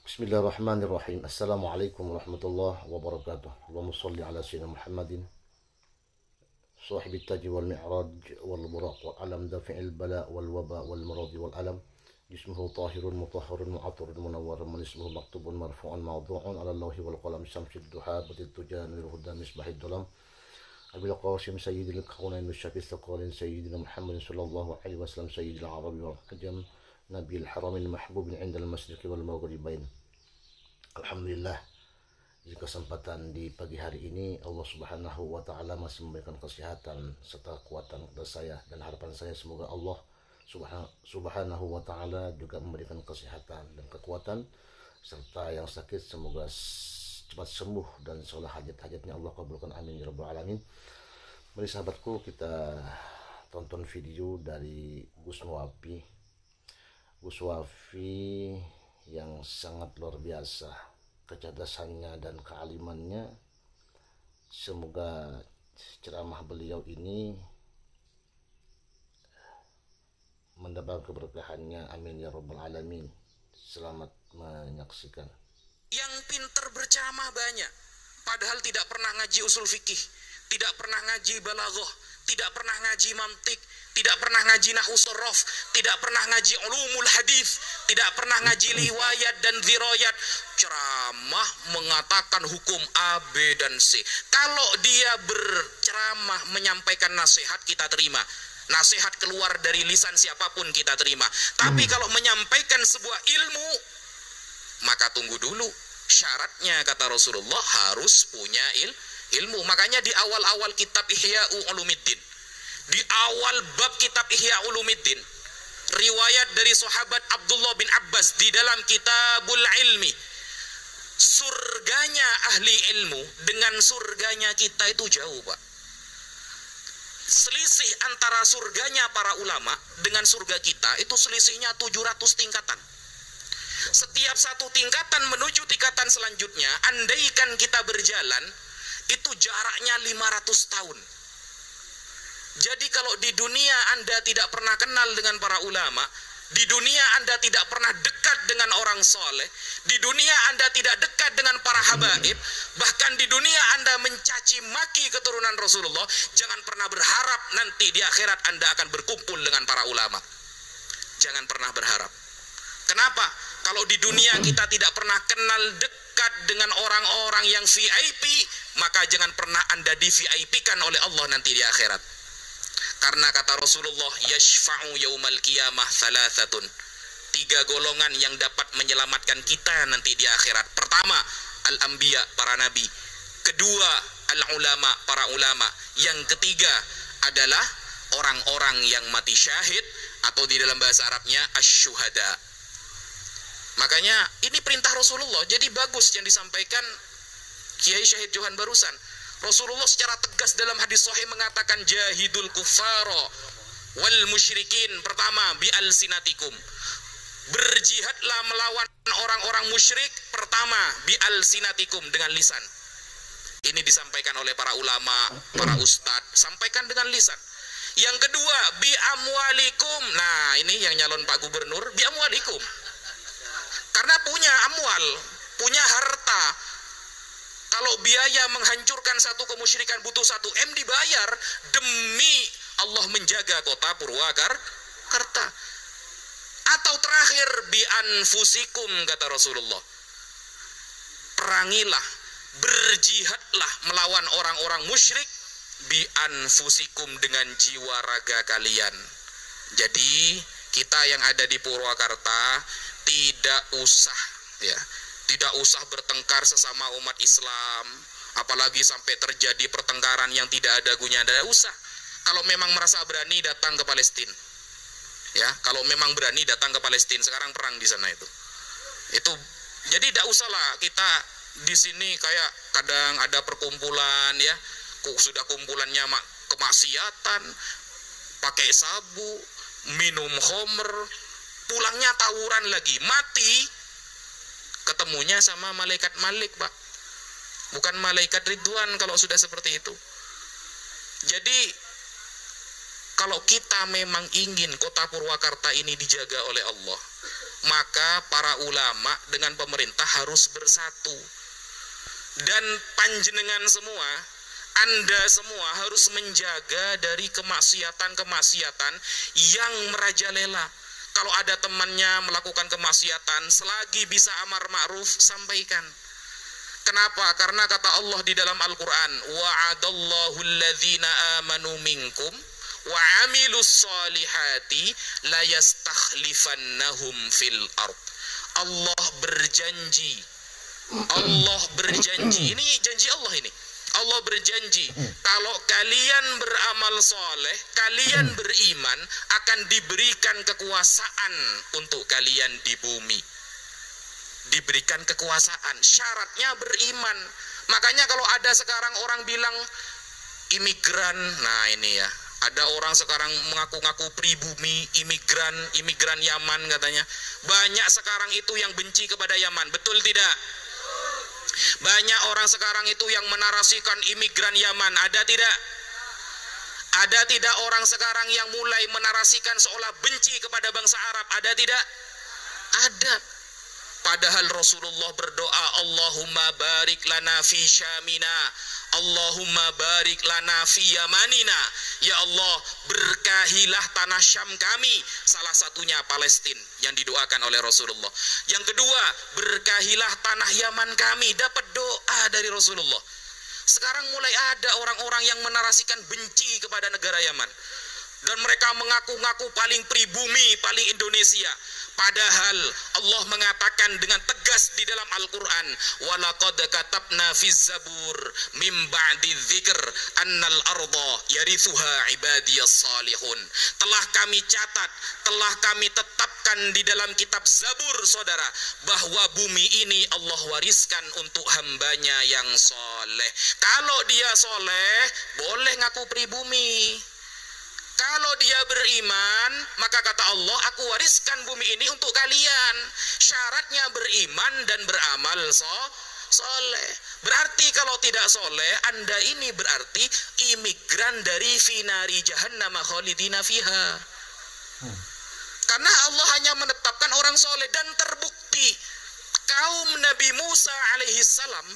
Bismillahirrahmanirrahim. Assalamualaikum warahmatullahi wabarakatuh. Allahumma salli ala sayyidina Muhammadin sahibit taji wal mi'raj wal buraq wal alam dafi'il bala wal waba wal maradi wal alam. Jismuhu tahirun mutahharun mu'athirun munawwarun manismuhu maktubun marfu'un mawdu'un ala lawhi wal qalam syamsid duha batit tujan lil huda misbahid dalam. Abil qasim sayyidil kaunain musyafis taqalin sayyidina Muhammadin sallallahu alaihi wasallam sayyidil arabi wal ajam. Nabil Haramin Mahbubin Indal Masjid wal Maghribain. Alhamdulillah, di kesempatan di pagi hari ini Allah Subhanahu wa taala masih memberikan kesehatan serta kekuatan kepada saya, dan harapan saya semoga Allah Subhanahu wa taala juga memberikan kesehatan dan kekuatan serta yang sakit semoga cepat sembuh dan segala hajat-hajatnya Allah kabulkan, amin ya rabbal alamin. Mari sahabatku, kita tonton video dari Gus Wafi yang sangat luar biasa kecerdasannya dan kealimannya. Semoga ceramah beliau ini mendapat keberkahannya, amin ya rabbal alamin. Selamat menyaksikan. Yang pinter berceramah banyak, padahal tidak pernah ngaji usul fikih, tidak pernah ngaji balaghah, tidak pernah ngaji mantik, tidak pernah ngaji nahwu sharaf, tidak pernah ngaji ulumul hadis, tidak pernah ngaji riwayat dan dirayat. Ceramah mengatakan hukum A, B, dan C. Kalau dia berceramah menyampaikan nasihat, kita terima. Nasihat keluar dari lisan siapapun kita terima. Tapi kalau menyampaikan sebuah ilmu, maka tunggu dulu. Syaratnya kata Rasulullah harus punya ilmu. Makanya di awal-awal kitab Ihya Ulumuddin, di awal bab kitab Ihya Ulumuddin, riwayat dari sahabat Abdullah bin Abbas di dalam Kitabul Ilmi, surganya ahli ilmu dengan surganya kita itu jauh, Pak. Selisih antara surganya para ulama dengan surga kita itu selisihnya 700 tingkatan. Setiap satu tingkatan menuju tingkatan selanjutnya, andaikan kita berjalan, itu jaraknya 500 tahun. Jadi kalau di dunia Anda tidak pernah kenal dengan para ulama, di dunia Anda tidak pernah dekat dengan orang soleh, di dunia Anda tidak dekat dengan para habaib, bahkan di dunia Anda mencaci maki keturunan Rasulullah, jangan pernah berharap nanti di akhirat Anda akan berkumpul dengan para ulama. Jangan pernah berharap. Kenapa? Kalau di dunia kita tidak pernah kenal dekat dengan orang-orang yang VIP, maka jangan pernah Anda di VIP-kan oleh Allah nanti di akhirat. Karena kata Rasulullah, yashfa'u yaumal qiyamah thalathatun. 3 golongan yang dapat menyelamatkan kita nanti di akhirat. Pertama, al-anbiya, para nabi. Kedua, al-ulama, para ulama. Yang ketiga adalah orang-orang yang mati syahid, atau di dalam bahasa Arabnya asy-syuhada. Makanya ini perintah Rasulullah. Jadi bagus yang disampaikan Kiai Syahid Johan barusan. Rasulullah secara tegas dalam hadis sahih mengatakan jahidul kuffara wal musyrikin. Pertama, bi alsinatikum. Berjihadlah melawan orang-orang musyrik. Pertama, bi alsinatikum, dengan lisan. Ini disampaikan oleh para ulama, para ustadz. Sampaikan dengan lisan. Yang kedua, bi amwalikum. Nah, ini yang nyalon Pak Gubernur, bi amwalikum. Karena punya amwal, punya harta. Kalau biaya menghancurkan satu kemusyrikan butuh 1 M, dibayar demi Allah menjaga kota Purwakarta. Atau terakhir, bi anfusikum, kata Rasulullah. Perangilah, berjihadlah melawan orang-orang musyrik bi anfusikum, dengan jiwa raga kalian. Jadi kita yang ada di Purwakarta tidak usah bertengkar sesama umat Islam, apalagi sampai terjadi pertengkaran yang tidak ada gunanya. Tidak usah. Kalau memang merasa berani, datang ke Palestina. Ya, kalau memang berani datang ke Palestina, sekarang perang di sana itu. Jadi tidak usahlah kita di sini kayak kadang ada perkumpulan ya, sudah kumpulannya kemaksiatan, pakai sabu, minum khamr, pulangnya tawuran lagi, mati ketemunya sama malaikat Malik, Pak. Bukan malaikat Ridwan kalau sudah seperti itu. Jadi kalau kita memang ingin kota Purwakarta ini dijaga oleh Allah, maka para ulama dengan pemerintah harus bersatu. Dan panjenengan semua, Anda semua harus menjaga dari kemaksiatan-kemaksiatan yang merajalela. Kalau ada temannya melakukan kemaksiatan, selagi bisa amar ma'ruf, sampaikan. Kenapa? Karena kata Allah di dalam Al-Quran, wa'adallahu alladhina amanu minkum wa amilus solihati la yastakhlifannahum fil ard. Allah berjanji, ini janji Allah ini. Allah berjanji, kalau kalian beramal soleh, kalian beriman, akan diberikan kekuasaan untuk kalian di bumi. Diberikan kekuasaan, syaratnya beriman. Makanya kalau ada sekarang orang bilang imigran, nah ini ya, ada orang sekarang mengaku-ngaku pribumi, imigran Yaman katanya. Banyak sekarang itu yang benci kepada Yaman, betul tidak? Banyak orang sekarang itu yang menarasikan imigran Yaman, ada tidak? Ada tidak orang sekarang yang mulai menarasikan seolah benci kepada bangsa Arab, ada tidak? Ada. Padahal Rasulullah berdoa, Allahumma barik lana fi syamina, Allahumma barik lana fi yamanina. Ya Allah, berkahilah tanah Syam kami, salah satunya Palestina yang didoakan oleh Rasulullah. Yang kedua, berkahilah tanah Yaman kami, dapat doa dari Rasulullah. Sekarang mulai ada orang-orang yang menarasikan benci kepada negara Yaman. Dan mereka mengaku-ngaku paling pribumi, paling Indonesia. Padahal Allah mengatakan dengan tegas di dalam Al-Quran, walaqad katabna fiz zabur mim ba'di dzikr annal arda yarithuha ibadiyas salihun. Telah kami catat, telah kami tetapkan di dalam kitab Zabur, saudara, bahwa bumi ini Allah wariskan untuk hambanya yang soleh. Kalau dia soleh, boleh ngaku pribumi. Kalau dia beriman, maka kata Allah, aku wariskan bumi ini untuk kalian. Syaratnya beriman dan beramal soleh. Berarti kalau tidak soleh, Anda ini berarti imigran dari finari jahannam khalidina fiha. Karena Allah hanya menetapkan orang soleh. Dan terbukti kaum Nabi Musa alaihissalam,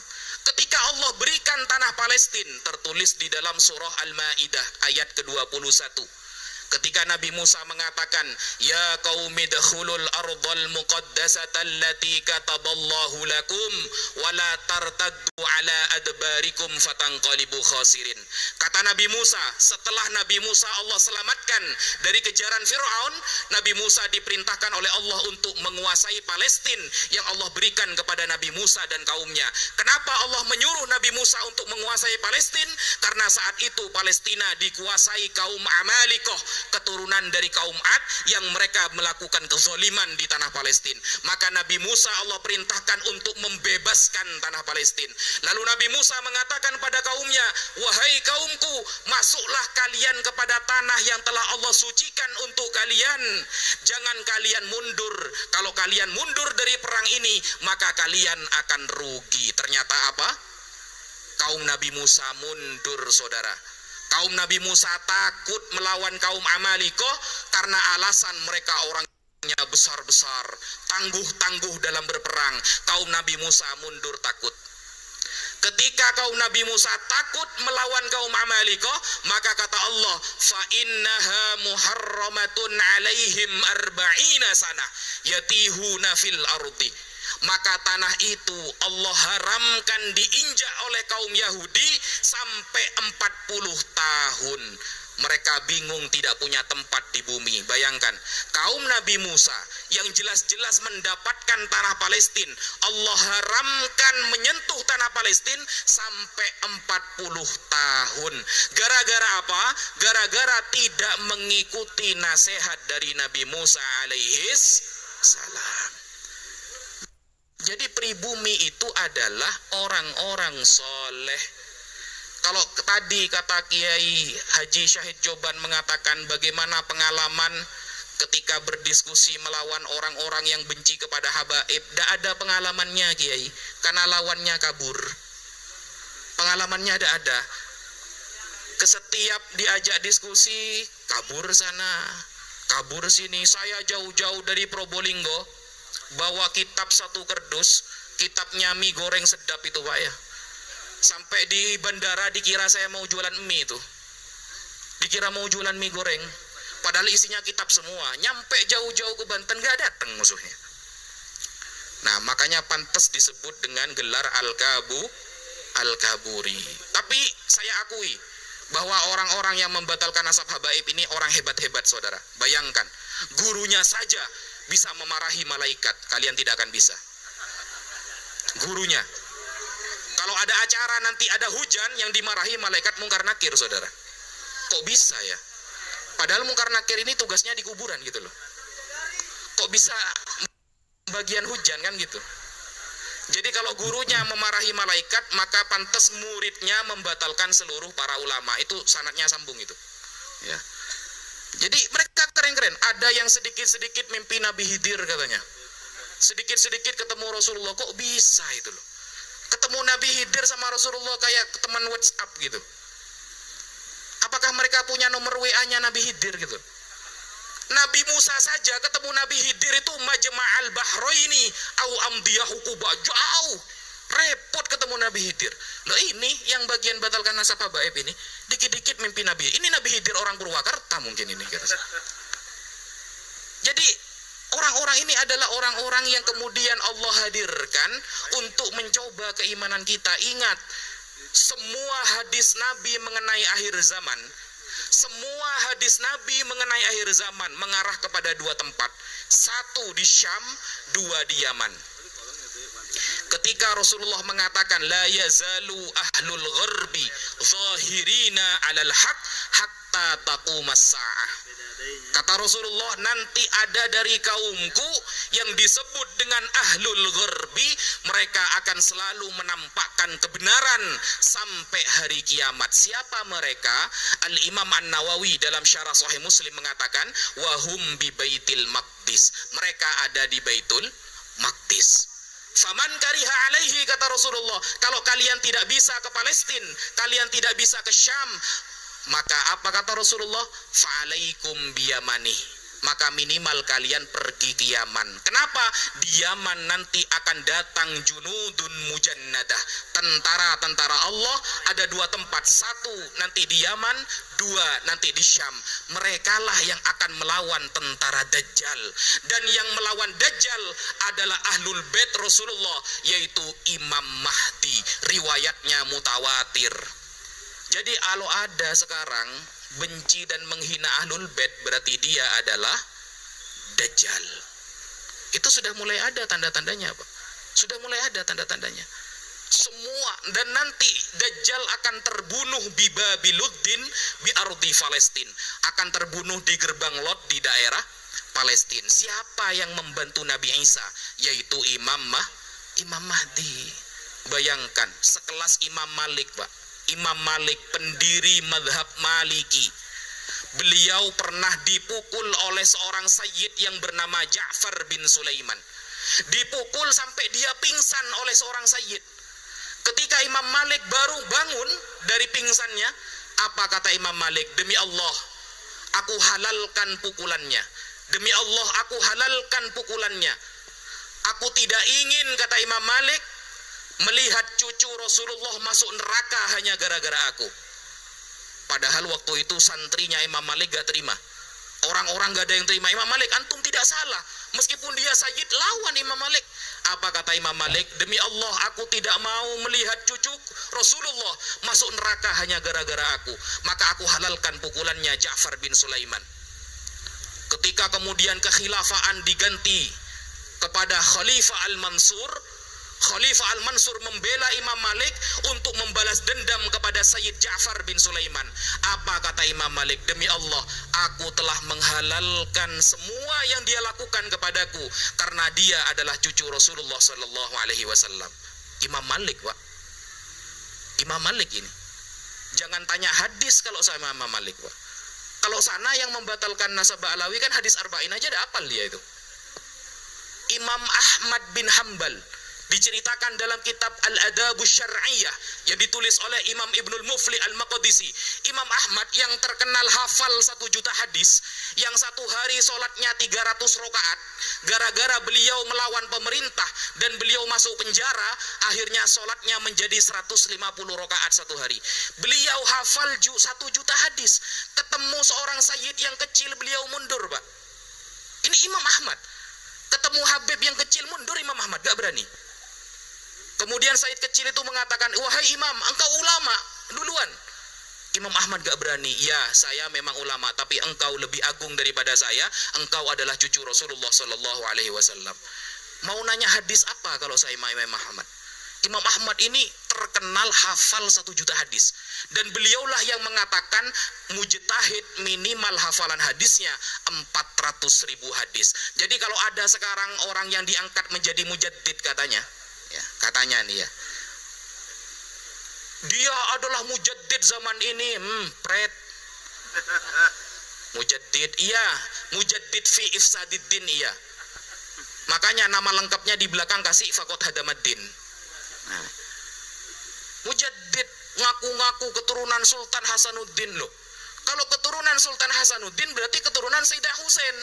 ketika Allah berikan tanah Palestina, tertulis di dalam surah Al-Maidah ayat ke-21. Ketika Nabi Musa mengatakan, ya qaumi dkhulul ardhal muqaddasata allati kataballahu lakum wa la tartaddu ala adbarikum fatanqalibu khasirin. Kata Nabi Musa, setelah Nabi Musa Allah selamatkan dari kejaran Fir'aun, Nabi Musa diperintahkan oleh Allah untuk menguasai Palestina yang Allah berikan kepada Nabi Musa dan kaumnya. Kenapa Allah menyuruh Nabi Musa untuk menguasai Palestina? Karena saat itu Palestina dikuasai kaum Amalikoh, keturunan dari kaum Ad yang mereka melakukan kezaliman di tanah Palestina. Maka Nabi Musa Allah perintahkan untuk membebaskan tanah Palestina. Lalu Nabi Musa mengatakan pada kaumnya, wahai kaumku, masuklah kalian kepada tanah yang telah Allah sucikan untuk kalian. Jangan kalian mundur. Kalau kalian mundur dari perang ini, maka kalian akan rugi. Ternyata apa? Kaum Nabi Musa mundur, saudara. Kaum Nabi Musa takut melawan kaum Amalikoh karena alasan mereka orangnya besar-besar, tangguh-tangguh dalam berperang. Kaum Nabi Musa mundur takut. Ketika kaum Nabi Musa takut melawan kaum Amalikoh, maka kata Allah, fa innaha muharramatun alaihim arba'ina sanah yatihuna fil ardi. Maka tanah itu Allah haramkan diinjak oleh kaum Yahudi sampai 40 tahun. Mereka bingung, tidak punya tempat di bumi. Bayangkan, kaum Nabi Musa yang jelas-jelas mendapatkan tanah Palestina, Allah haramkan menyentuh tanah Palestina sampai 40 tahun. Gara-gara apa? Gara-gara tidak mengikuti nasihat dari Nabi Musa alaihis salam. Jadi pribumi itu adalah orang-orang soleh. Kalau tadi kata Kiai Haji Syahid Joban mengatakan bagaimana pengalaman ketika berdiskusi melawan orang-orang yang benci kepada habaib, tidak ada pengalamannya Kiai, karena lawannya kabur. Pengalamannya ada. Setiap diajak diskusi, kabur sana, kabur sini. Saya jauh-jauh dari Probolinggo, bawa kitab satu kerdus, kitabnya mie goreng sedap itu Pak ya. Sampai di bandara dikira saya mau jualan mie itu. Dikira mau jualan mie goreng. Padahal isinya kitab semua. Nyampe jauh-jauh ke Banten gak datang musuhnya. Nah makanya pantas disebut dengan gelar Al-Kaburi. Tapi saya akui bahwa orang-orang yang membatalkan nasab habaib ini orang hebat-hebat saudara. Bayangkan, gurunya saja bisa memarahi malaikat. Kalian tidak akan bisa. Gurunya. Kalau ada acara nanti ada hujan yang dimarahi malaikat Mungkar Nakir saudara. Kok bisa ya? Padahal Mungkar Nakir ini tugasnya di kuburan gitu loh. Kok bisa bagian hujan kan gitu. Jadi kalau gurunya memarahi malaikat, maka pantas muridnya membatalkan seluruh para ulama. Itu sanadnya sambung itu. Ya. Jadi mereka keren-keren. Ada yang sedikit-sedikit mimpi Nabi Khidir katanya. Sedikit-sedikit ketemu Rasulullah. Kok bisa itu loh. Ketemu Nabi Khidir sama Rasulullah kayak teman WhatsApp gitu. Apakah mereka punya nomor WA-nya Nabi Khidir gitu? Nabi Musa saja ketemu Nabi Khidir itu majma'al bahraini au amdiyahu quba, jauh. Repot ketemu Nabi Khidir. Loh ini yang bagian batalkan nasab habaib ini, dikit-dikit mimpi Nabi. Ini Nabi Khidir orang Purwakarta mungkin ini kata saya. Jadi orang-orang ini adalah orang-orang yang kemudian Allah hadirkan untuk mencoba keimanan kita. Ingat, semua hadis Nabi mengenai akhir zaman, semua hadis Nabi mengenai akhir zaman mengarah kepada dua tempat. Satu di Syam, dua di Yaman. Ketika Rasulullah mengatakan la yazalu ahlul gharbi zahirina 'alal haq hatta taqumas sa'ah. Kata Rasulullah, nanti ada dari kaumku yang disebut dengan ahlul gharbi, mereka akan selalu menampakkan kebenaran sampai hari kiamat. Siapa mereka? Al-Imam An-Nawawi dalam syarah Sahih Muslim mengatakan wahum bi Baitil Maqdis. Mereka ada di Baitul Maqdis. Faman kariha alaihi, kata Rasulullah, kalau kalian tidak bisa ke Palestina, kalian tidak bisa ke Syam, maka apa kata Rasulullah? Fa'alaikum biyamani, maka minimal kalian pergi ke Yaman. Kenapa? Di Yaman nanti akan datang junudun mujannadah, tentara-tentara Allah. Ada dua tempat, satu nanti di Yaman, dua nanti di Syam. Merekalah yang akan melawan tentara Dajjal. Dan yang melawan Dajjal adalah ahlul bait Rasulullah, yaitu Imam Mahdi. Riwayatnya mutawatir. Jadi kalau ada sekarang benci dan menghina ahlul bait, berarti dia adalah Dajjal. Itu sudah mulai ada tanda-tandanya, Pak. Sudah mulai ada tanda-tandanya. Semua, dan nanti Dajjal akan terbunuh di Babiluddin bi ardi Palestina. Akan terbunuh di gerbang Lot di daerah Palestina. Siapa yang membantu Nabi Isa? Yaitu Imam Mahdi. Bayangkan, sekelas Imam Malik, Pak. Imam Malik, pendiri madhab Maliki. Beliau pernah dipukul oleh seorang sayyid yang bernama Ja'far bin Sulaiman. Dipukul sampai dia pingsan oleh seorang sayyid. Ketika Imam Malik baru bangun dari pingsannya, apa kata Imam Malik? Demi Allah, aku halalkan pukulannya. Demi Allah, aku halalkan pukulannya. Aku tidak ingin, kata Imam Malik, melihat cucu Rasulullah masuk neraka hanya gara-gara aku. Padahal waktu itu santrinya Imam Malik gak terima. Orang-orang gak ada yang terima. Imam Malik, antum tidak salah. Meskipun dia sayyid, lawan Imam Malik. Apa kata Imam Malik? Demi Allah, aku tidak mau melihat cucu Rasulullah masuk neraka hanya gara-gara aku. Maka aku halalkan pukulannya Ja'far bin Sulaiman. Ketika kemudian kekhilafaan diganti kepada Khalifah Al-Mansur, Khalifah Al-Mansur membela Imam Malik untuk membalas dendam kepada Sayyid Ja'far bin Sulaiman. Apa kata Imam Malik? Demi Allah, aku telah menghalalkan semua yang dia lakukan kepadaku karena dia adalah cucu Rasulullah sallallahu alaihi wasallam. Imam Malik, Pak. Imam Malik ini. Jangan tanya hadis kalau sama Imam Malik, Pak. Kalau sana yang membatalkan nasab Alawi kan hadis arba'in aja ada apal dia itu. Imam Ahmad bin Hambal Diceritakan dalam kitab Al-Adabus Syar'iyyah yang ditulis oleh Imam Ibnul Mufli Al-Maqdisi. Imam Ahmad yang terkenal hafal 1 juta hadis, yang satu hari sholatnya 300 rakaat, gara-gara beliau melawan pemerintah dan beliau masuk penjara, akhirnya sholatnya menjadi 150 rakaat satu hari. Beliau hafal 1 juta hadis. Ketemu seorang sayyid yang kecil, beliau mundur, Pak. Ini Imam Ahmad. Ketemu Habib yang kecil, mundur Imam Ahmad, gak berani. Kemudian Said kecil itu mengatakan, wahai imam, engkau ulama duluan. Imam Ahmad gak berani. Ya, saya memang ulama, tapi engkau lebih agung daripada saya. Engkau adalah cucu Rasulullah Sallallahu Alaihi Wasallam. Mau nanya hadis apa kalau saya Imam Ahmad? Imam Ahmad ini terkenal hafal 1 juta hadis. Dan beliaulah yang mengatakan mujtahid minimal hafalan hadisnya 400.000 hadis. Jadi kalau ada sekarang orang yang diangkat menjadi mujaddid katanya, ya, katanya nih ya, dia adalah mujaddid zaman ini, pret. Mujaddid, iya, mujaddid fi ifsadiddin, iya. Makanya nama lengkapnya di belakang kasih Fakot Hadamaddin. Nah, mujaddid ngaku-ngaku keturunan Sultan Hasanuddin loh. Kalau keturunan Sultan Hasanuddin berarti keturunan Sayyidina Husain.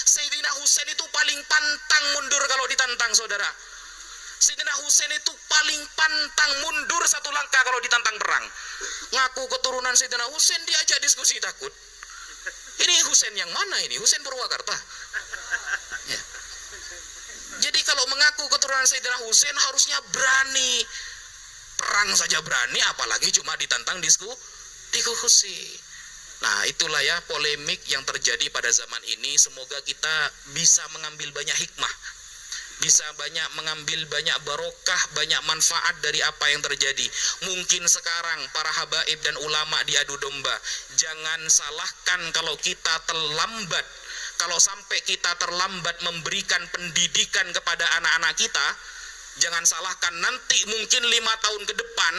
Sayyidina Husain itu paling pantang mundur kalau ditantang, saudara. Sayyidina Husain itu paling pantang mundur 1 langkah kalau ditantang perang. Ngaku keturunan Sayyidina Husain, diajak diskusi takut. Ini Husain yang mana ini? Husain Purwakarta. Ya. Jadi kalau mengaku keturunan Sayyidina Husain harusnya berani. Perang saja berani, apalagi cuma ditantang diskusi. Nah, itulah ya polemik yang terjadi pada zaman ini. Semoga kita bisa mengambil banyak hikmah, bisa mengambil banyak barokah, banyak manfaat dari apa yang terjadi. Mungkin sekarang para habaib dan ulama diadu domba. Jangan salahkan kalau kita terlambat. Kalau sampai kita terlambat memberikan pendidikan kepada anak-anak kita, jangan salahkan nanti mungkin 5 tahun ke depan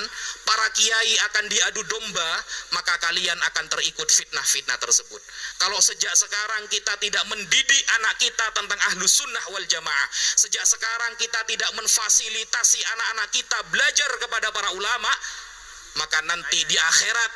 para kiai akan diadu domba, maka kalian akan terikut fitnah-fitnah tersebut. Kalau sejak sekarang kita tidak mendidik anak kita tentang ahlus sunnah wal jamaah, sejak sekarang kita tidak memfasilitasi anak-anak kita belajar kepada para ulama, maka nanti di akhirat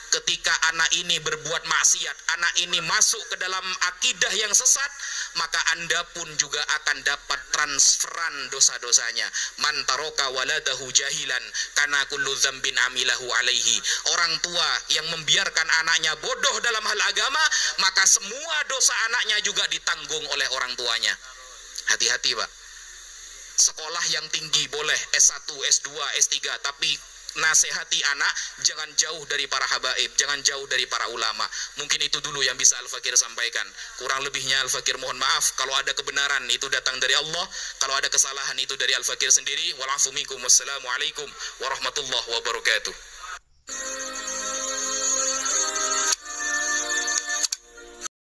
ketika anak ini berbuat maksiat, anak ini masuk ke dalam akidah yang sesat, maka Anda pun juga akan dapat transferan dosa-dosanya. Man taraka waladahu jahilan kana kullu dzambin amilahu alaihi. Orang tua yang membiarkan anaknya bodoh dalam hal agama, maka semua dosa anaknya juga ditanggung oleh orang tuanya. Hati-hati, Pak. Sekolah yang tinggi boleh, S1, S2, S3, tapi nasihati anak jangan jauh dari para habaib, jangan jauh dari para ulama. Mungkin itu dulu yang bisa Al-Fakir sampaikan. Kurang lebihnya Al-Fakir mohon maaf. Kalau ada kebenaran itu datang dari Allah, kalau ada kesalahan itu dari Al-Fakir sendiri. Wal afu minkum. Wassalamualaikum warahmatullahi wabarakatuh.